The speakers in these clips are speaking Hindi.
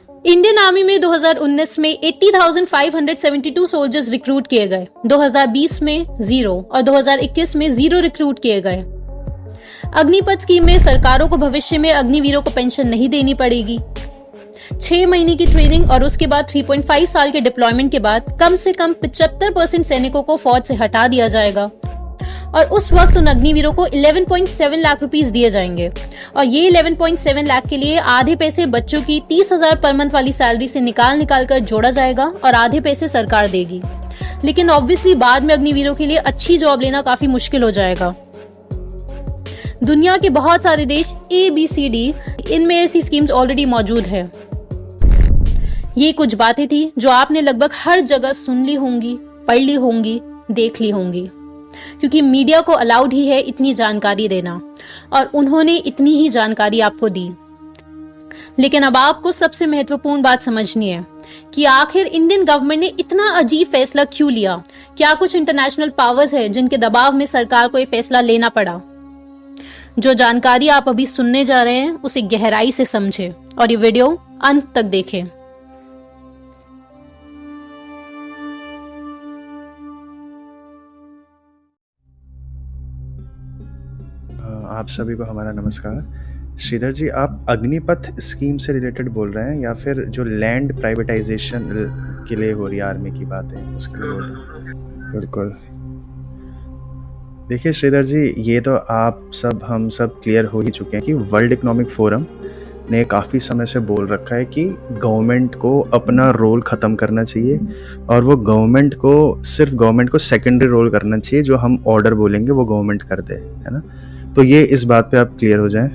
इंडियन आर्मी में 2019 में 80,572 सोल्जर्स रिक्रूट किए गए, 2020 में 0 और 2021 में 0 रिक्रूट किए गए। अग्निपथ स्कीम में सरकारों को भविष्य में अग्निवीरों को पेंशन नहीं देनी पड़ेगी। 6 महीने की ट्रेनिंग और उसके बाद 3.5 साल के डिप्लॉयमेंट के बाद कम से कम 75% सैनिकों को फौज से हटा दिया जाएगा और उस वक्त उन अग्निवीरों को 11.7 लाख रुपीस दिए जाएंगे और ये 11.7 लाख के लिए आधे पैसे बच्चों की 30,000 पर मंथ वाली सैलरी से निकाल कर जोड़ा जाएगा और आधे पैसे सरकार देगी। लेकिन ऑब्वियसली बाद में अग्निवीरों के लिए अच्छी जॉब लेना काफी मुश्किल हो जाएगा। दुनिया के बहुत सारे देश ABCD इनमें ऐसी स्कीम्स ऑलरेडी मौजूद है। ये कुछ बातें थी जो आपने लगभग हर जगह सुन ली होंगी, पढ़ ली होंगी, देख ली होंगी, क्योंकि मीडिया को अलाउड ही है इतनी जानकारी देना और उन्होंने इतनी ही जानकारी आपको दी। लेकिन अब आपको सबसे महत्वपूर्ण बात समझनी है कि आखिर इंडियन गवर्नमेंट ने इतना अजीब फैसला क्यों लिया। क्या कुछ इंटरनेशनल पावर्स है जिनके दबाव में सरकार को ये फैसला लेना पड़ा? जो जानकारी आप अभी सुनने जा रहे हैं उसे गहराई से समझें और ये वीडियो अंत तक देखें। आप सभी को हमारा नमस्कार। श्रीधर जी, आप अग्निपथ स्कीम से रिलेटेड बोल रहे हैं या फिर जो लैंड प्राइवेटाइजेशन के लिए हो रही है आर्मी की बात है उसके लिए बोल रहे हैं? बिल्कुल। देखिए श्रीधर जी, ये तो हम सब क्लियर हो ही चुके हैं कि वर्ल्ड इकोनॉमिक फोरम ने काफ़ी समय से बोल रखा है कि गवर्नमेंट को अपना रोल ख़त्म करना चाहिए और वो सिर्फ गवर्नमेंट को सेकेंडरी रोल करना चाहिए। जो हम ऑर्डर बोलेंगे वो गवर्नमेंट कर दे, है ना। तो ये इस बात पे आप क्लियर हो जाएं।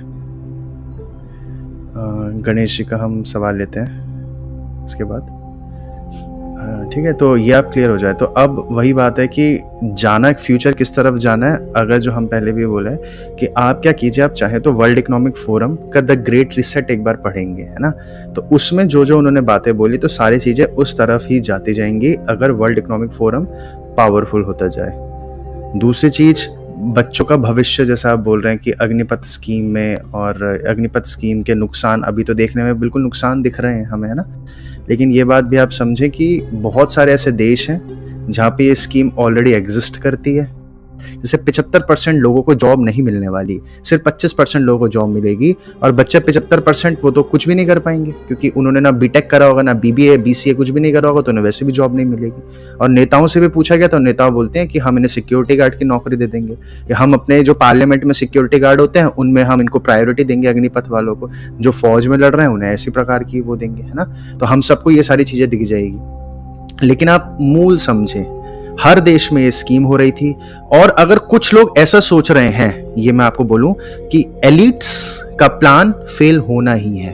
गणेश जी का हम सवाल लेते हैं इसके बाद, ठीक है। तो ये आप क्लियर हो जाए तो अब वही बात है कि जाना फ्यूचर किस तरफ जाना है। अगर जो हम पहले भी बोले कि आप क्या कीजिए, आप चाहे तो वर्ल्ड इकोनॉमिक फोरम का द ग्रेट रिसेट एक बार पढ़ेंगे, है ना। तो उसमें जो उन्होंने बातें बोली तो सारी चीज़ें उस तरफ ही जाती जाएंगी अगर वर्ल्ड इकोनॉमिक फोरम पावरफुल होता जाए। दूसरी चीज़, बच्चों का भविष्य, जैसा आप बोल रहे हैं कि अग्निपथ स्कीम में, और अग्निपथ स्कीम के नुकसान अभी तो देखने में बिल्कुल नुकसान दिख रहे हैं हमें, है ना। लेकिन ये बात भी आप समझें कि बहुत सारे ऐसे देश हैं जहाँ पे ये स्कीम ऑलरेडी एग्जिस्ट करती है। जैसे 75% लोगों को जॉब नहीं मिलने वाली, सिर्फ 25% लोगों को जॉब मिलेगी और बच्चे 75% वो तो कुछ भी नहीं कर पाएंगे क्योंकि उन्होंने ना बीटेक करा होगा, ना BBA BCA कुछ भी नहीं करा होगा, तो उन्हें वैसे भी जॉब नहीं मिलेगी। और नेताओं से भी पूछा गया तो नेता बोलते हैं कि हम इन्हें सिक्योरिटी गार्ड की नौकरी दे देंगे, या हम अपने जो पार्लियामेंट में सिक्योरिटी गार्ड होते हैं उनमें हम इनको प्रायोरिटी देंगे, अग्निपथ वालों को। जो फौज में लड़ रहे हैं उन्हें ऐसी प्रकार की वो देंगे, है ना। तो हम सबको ये सारी चीजें दिख जाएगी। लेकिन आप मूल समझें, हर देश में ये स्कीम हो रही थी। और अगर कुछ लोग ऐसा सोच रहे हैं, ये मैं आपको बोलूं कि एलिट्स का प्लान फेल होना ही है,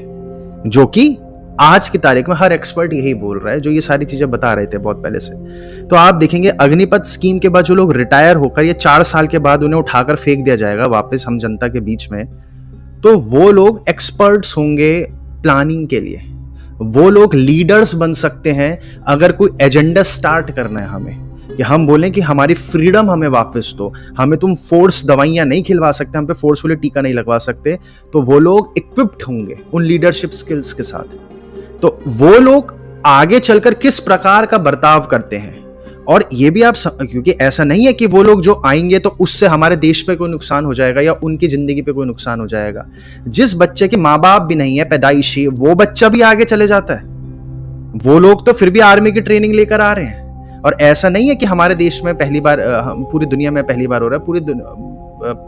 जो कि आज की तारीख में हर एक्सपर्ट यही बोल रहा है, जो ये सारी चीजें बता रहे थे बहुत पहले से। तो आप देखेंगे अग्निपथ स्कीम के बाद जो लोग रिटायर होकर या 4 साल के बाद उन्हें उठाकर फेंक दिया जाएगा वापस हम जनता के बीच में, तो वो लोग एक्सपर्ट्स होंगे प्लानिंग के लिए। वो लोग लीडर्स बन सकते हैं अगर कोई एजेंडा स्टार्ट करना है हमें, कि हम बोलें कि हमारी फ्रीडम हमें वापस दो, हमें तुम फोर्स दवाइयां नहीं खिलवा सकते, हम पे फोर्सफुली टीका नहीं लगवा सकते, तो वो लोग इक्विप्ड होंगे उन लीडरशिप स्किल्स के साथ। तो वो लोग आगे चलकर किस प्रकार का बर्ताव करते हैं, और ये भी आप क्योंकि ऐसा नहीं है कि वो लोग जो आएंगे तो उससे हमारे देश पे कोई नुकसान हो जाएगा या उनकी जिंदगी पे कोई नुकसान हो जाएगा। जिस बच्चे के माँ बाप भी नहीं है पैदाइशी, वो बच्चा भी आगे चले जाता है। वो लोग तो फिर भी आर्मी की ट्रेनिंग लेकर आ रहे हैं। और ऐसा नहीं है कि हमारे देश में पहली बार, पूरी दुनिया में पहली बार हो रहा है,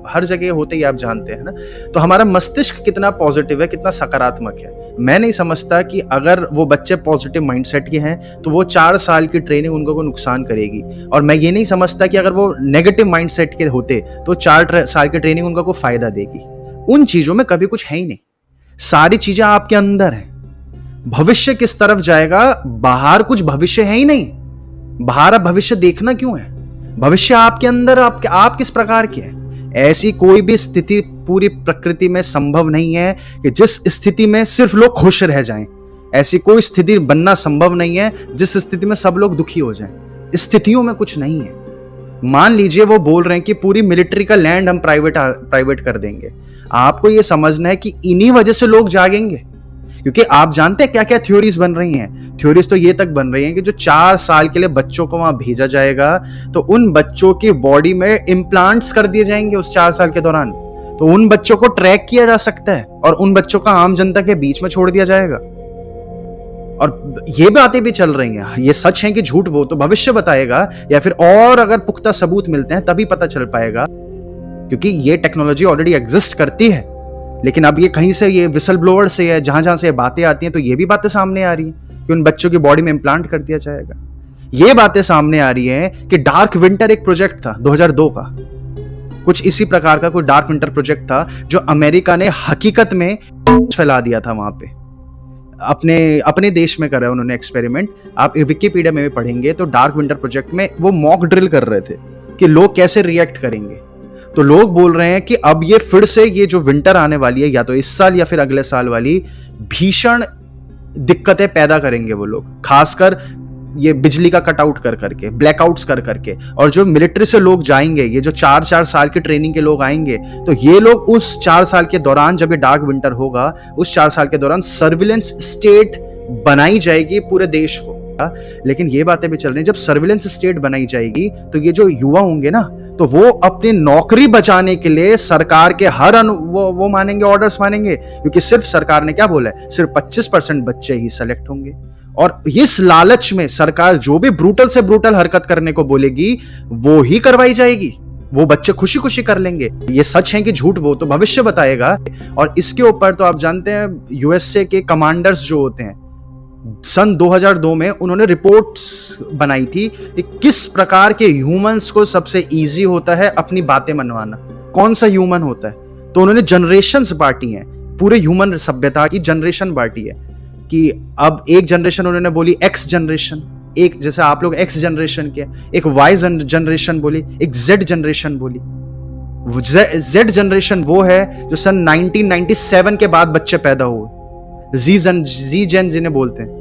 हर जगह होते ही आप जानते हैं ना। तो हमारा मस्तिष्क कितना पॉजिटिव है, कितना सकारात्मक है। मैं नहीं समझता कि अगर वो बच्चे पॉजिटिव माइंडसेट के हैं तो वो 4 साल की ट्रेनिंग उनको कोई नुकसान करेगी, और मैं ये नहीं समझता कि अगर वो नेगेटिव माइंडसेट के होते तो 4 साल की ट्रेनिंग उनको कोई फायदा देगी। उन चीजों में कभी कुछ है ही नहीं, सारी चीजें आपके अंदर है। भविष्य किस तरफ जाएगा, बाहर कुछ भविष्य है ही नहीं। बाहर आप भविष्य देखना क्यों है? भविष्य आपके अंदर, आप किस प्रकार के हैं। ऐसी कोई भी स्थिति पूरी प्रकृति में संभव नहीं है कि जिस स्थिति में सिर्फ लोग खुश रह जाएं। ऐसी कोई स्थिति बनना संभव नहीं है जिस स्थिति में सब लोग दुखी हो जाएं। स्थितियों में कुछ नहीं है। मान लीजिए वो बोल रहे हैं कि पूरी मिलिट्री का लैंड हम प्राइवेट कर देंगे। आपको ये समझना है कि इन्हीं वजह से लोग जागेंगे, क्योंकि आप जानते हैं क्या क्या थ्योरीज बन रही हैं। थ्योरीज तो ये तक बन रही हैं कि जो 4 साल के लिए बच्चों को वहां भेजा जाएगा तो उन बच्चों की बॉडी में इम्प्लांट्स कर दिए जाएंगे उस 4 साल के दौरान, तो उन बच्चों को ट्रैक किया जा सकता है और उन बच्चों का आम जनता के बीच में छोड़ दिया जाएगा। और ये बातें भी चल रही हैं, ये सच है कि झूठ वो तो भविष्य बताएगा, या फिर और अगर पुख्ता सबूत मिलते हैं तभी पता चल पाएगा, क्योंकि ये टेक्नोलॉजी ऑलरेडी एग्जिस्ट करती है। लेकिन अब ये कहीं से, ये विसल ब्लोअर से है, जहां जहां से ये बातें आती हैं, तो ये भी बातें सामने आ रही हैं कि उन बच्चों की बॉडी में इम्प्लांट कर दिया जाएगा। ये बातें सामने आ रही हैं कि डार्क विंटर एक प्रोजेक्ट था 2002 का, कुछ इसी प्रकार का कोई डार्क विंटर प्रोजेक्ट था जो अमेरिका ने हकीकत में फैला दिया था वहां पे, अपने देश में कर रहे हैं उन्होंने एक्सपेरिमेंट। आप विकिपीडिया में भी पढ़ेंगे तो डार्क विंटर प्रोजेक्ट में वो मॉक ड्रिल कर रहे थे कि लोग कैसे रिएक्ट करेंगे। तो लोग बोल रहे हैं कि अब ये फिर से ये जो विंटर आने वाली है, या तो इस साल या फिर अगले साल वाली, भीषण दिक्कतें पैदा करेंगे वो लोग, खासकर ये बिजली का कटआउट कर करके, ब्लैकआउट्स कर करके। और जो मिलिट्री से लोग जाएंगे, ये जो 4-4 साल की ट्रेनिंग के लोग आएंगे, तो ये लोग उस 4 साल के दौरान, जब ये डार्क विंटर होगा, उस 4 साल के दौरान सर्विलेंस स्टेट बनाई जाएगी पूरे देश को। लेकिन ये बातें भी चल रही हैं, जब सर्विलेंस स्टेट बनाई जाएगी तो ये जो युवा होंगे ना, तो वो अपनी नौकरी बचाने के लिए सरकार के हर वो मानेंगे, ऑर्डर्स मानेंगे, क्योंकि सिर्फ सरकार ने क्या बोला है, सिर्फ 25% बच्चे ही सेलेक्ट होंगे। और इस लालच में सरकार जो भी ब्रूटल से ब्रूटल हरकत करने को बोलेगी वो ही करवाई जाएगी, वो बच्चे खुशी खुशी कर लेंगे। ये सच है कि झूठ वो तो भविष्य बताएगा। और इसके ऊपर तो आप जानते हैं यूएसए के कमांडर्स जो होते हैं, सन 2002 में उन्होंने रिपोर्ट्स बनाई थी कि किस प्रकार के ह्यूमंस को सबसे इजी होता है अपनी बातें मनवाना, कौन सा ह्यूमन होता है। तो उन्होंने जनरेशंस बांटी हैं, पूरे ह्यूमन सभ्यता की जनरेशन बांटी है कि अब एक जनरेशन उन्होंने बोली एक्स जनरेशन, एक जैसे आप लोग एक्स जनरेशन के, एक वाई जनरेशन बोली, एक जेड जनरेशन बोली। जेड जनरेशन वो है जो सन 1997 के बाद बच्चे पैदा हुए, जी जेन जिन्हें बोलते हैं।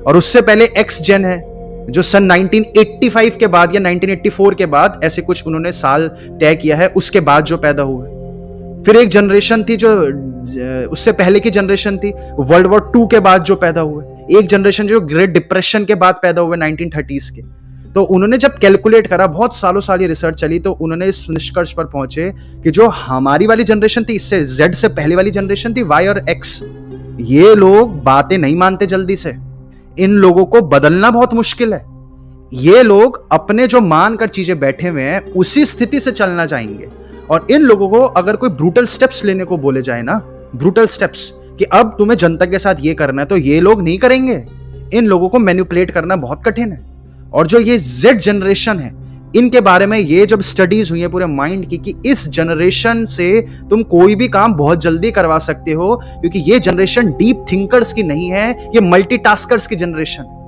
और उससे पहले एक्स जेन है जो सन 1985 के बाद या 1984 के बाद, ऐसे कुछ उन्होंने साल तय किया है, उसके बाद जो पैदा हुए। फिर एक जनरेशन थी जो उससे पहले की जनरेशन थी, वर्ल्ड वॉर 2 के बाद जो पैदा हुए। एक जनरेशन जो ग्रेट डिप्रेशन के बाद पैदा हुए 1930s के। तो उन्होंने जब कैलकुलेट करा, बहुत सालों साल ये रिसर्च चली, तो उन्होंने इस निष्कर्ष पर पहुंचे कि जो हमारी वाली जनरेशन थी, इससे जेड से पहले वाली जनरेशन थी, वाई और एक्स, ये लोग बातें नहीं मानते जल्दी से, इन लोगों को बदलना बहुत मुश्किल है। ये लोग अपने जो मानकर चीजें बैठे हुए हैं उसी स्थिति से चलना चाहेंगे। और इन लोगों को अगर कोई ब्रूटल स्टेप्स लेने को बोले जाए ना, ब्रूटल स्टेप्स कि अब तुम्हें जनता के साथ ये करना है, तो ये लोग नहीं करेंगे। इन लोगों को मैनिपुलेट करना बहुत कठिन है। और जो ये जेड जनरेशन है, इनके बारे में ये जब स्टडीज हुई है पूरे माइंड की, कि इस जनरेशन से तुम कोई भी काम बहुत जल्दी करवा सकते हो, क्योंकि ये जनरेशन डीप थिंकर्स की नहीं है, ये मल्टीटास्कर्स की जनरेशन है।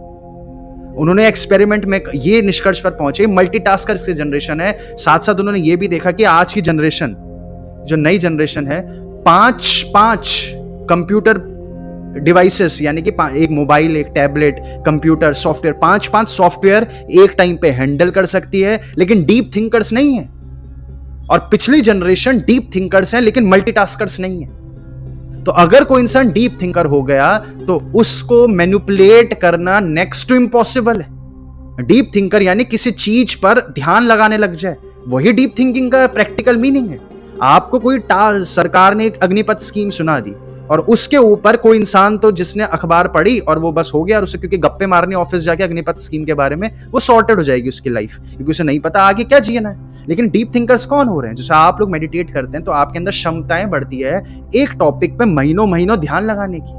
उन्होंने एक्सपेरिमेंट में ये निष्कर्ष पर पहुंचे, मल्टीटास्कर्स की जनरेशन है। साथ साथ उन्होंने ये भी देखा कि आज की जनरेशन, जो नई जनरेशन है, 5 कंप्यूटर डिवाइसेस, यानी कि एक मोबाइल, एक टैबलेट, कंप्यूटर, सॉफ्टवेयर, 5 सॉफ्टवेयर एक टाइम पे हैंडल कर सकती है, लेकिन डीप थिंकर्स नहीं है। और पिछली जनरेशन डीप थिंकर्स हैं लेकिन मल्टीटास्कर्स नहीं है। तो अगर कोई इंसान डीप थिंकर हो गया तो उसको मैनिपुलेट करना नेक्स्ट टू इम्पॉसिबल है। डीप थिंकर यानी किसी चीज पर ध्यान लगाने लग जाए, वही डीप थिंकिंग का प्रैक्टिकल मीनिंग है। आपको कोई सरकार ने एक अग्निपथ स्कीम सुना दी और उसके ऊपर कोई इंसान तो जिसने अखबार पढ़ी और वो बस हो गया, और उसे क्योंकि गप्पे मारने ऑफिस जाके अग्निपथ स्कीम के बारे में, वो सॉर्टेड हो जाएगी उसकी लाइफ, क्योंकि उसे नहीं पता आगे क्या जीना है। लेकिन डीप थिंकर्स कौन हो रहे हैं? जैसे आप लोग मेडिटेट करते हैं तो आपके अंदर क्षमताएं बढ़ती है एक टॉपिक पे महीनों ध्यान लगाने की,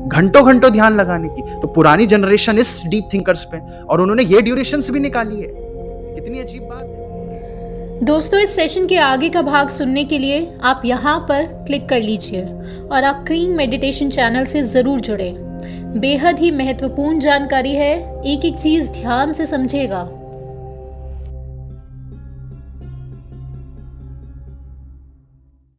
घंटों ध्यान लगाने की। तो पुरानी जनरेशन इस डीप थिंकर्स पे, और उन्होंने ये ड्यूरेशंस भी निकाली है। कितनी अजीब बात है। दोस्तों, इस सेशन के आगे का भाग सुनने के लिए आप यहाँ पर क्लिक कर लीजिए और आप क्रीम मेडिटेशन चैनल से ज़रूर जुड़े। बेहद ही महत्वपूर्ण जानकारी है, एक एक चीज़ ध्यान से समझेगा